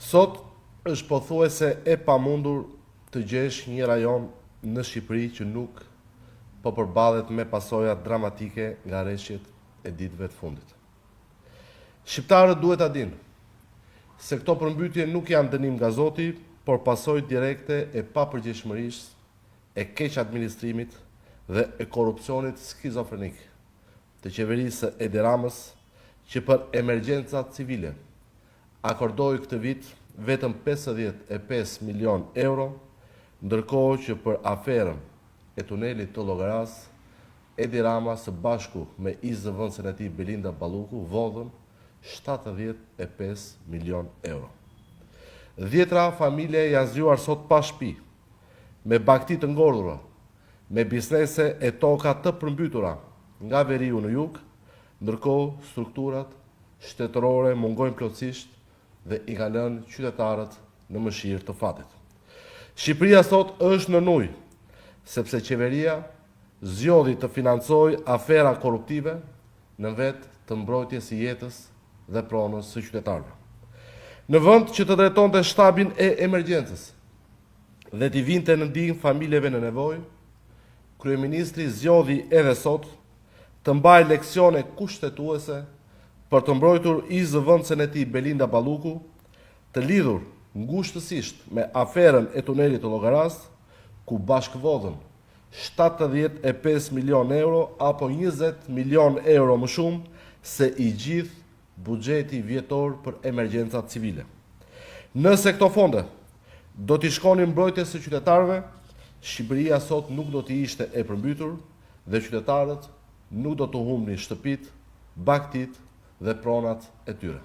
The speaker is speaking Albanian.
Sot është pothuajse e pamundur të gjesh një rajon në Shqipëri që nuk po përballet me pasoja dramatike nga rreshtet e ditëve të fundit. Shqiptarët duhet ta dinë se këto përmbytje nuk janë dënim nga Zoti, por pasojë direkte e papërgjegjshmërisë, e keq administrimit dhe e korrupsionit skizofrenik të qeverisë së Edi Ramës, që për emergjencat civile akordoi këtë vit vetëm 55 milion euro, ndërkohë që për aferën e tunelit të Llogaras, Edi Rama së bashku me ish-zëvendësen e tij Belinda Balluku vodhën 75 milion euro. Dhjetra familje janë zgjuar sot pa shtëpi, me bagti të ngordhura, me biznese e toka të përmbytura nga veriu në jug, ndërkohë strukturat shtetërore mungojnë plotësisht dhe i kanë lënë qytetarët në mëshirë të fatit. Shqipëria sot është në ujë, sepse qeveria zgjodhi të financojë afera korruptive në vend të mbrojtjes së jetës dhe pronës së qytetarëve. Në vend që të drejtonte shtabin e emergjencës dhe t'i vinte në ndihmë familjeve në nevojë, kryeministri zgjodhi edhe sot të mbajë leksione kushtetuese për të mbrojtur ish-zëvendësen e tij Belinda Balluku, të lidhur ngushtësisht me aferën e tunelit të Llogaras, ku bashkëvodhën 75 milion euro apo 20 milion euro më shumë se i gjithë buxheti vjetor për emergjencat civile. Nëse këto fonde do t'i shkonin mbrojtjes së qytetarëve, Shqipëria sot nuk do t'i ishte e përmbytur dhe qytetarët nuk do të humbnin shtëpitë, bagtitë dhe pronat e tyre.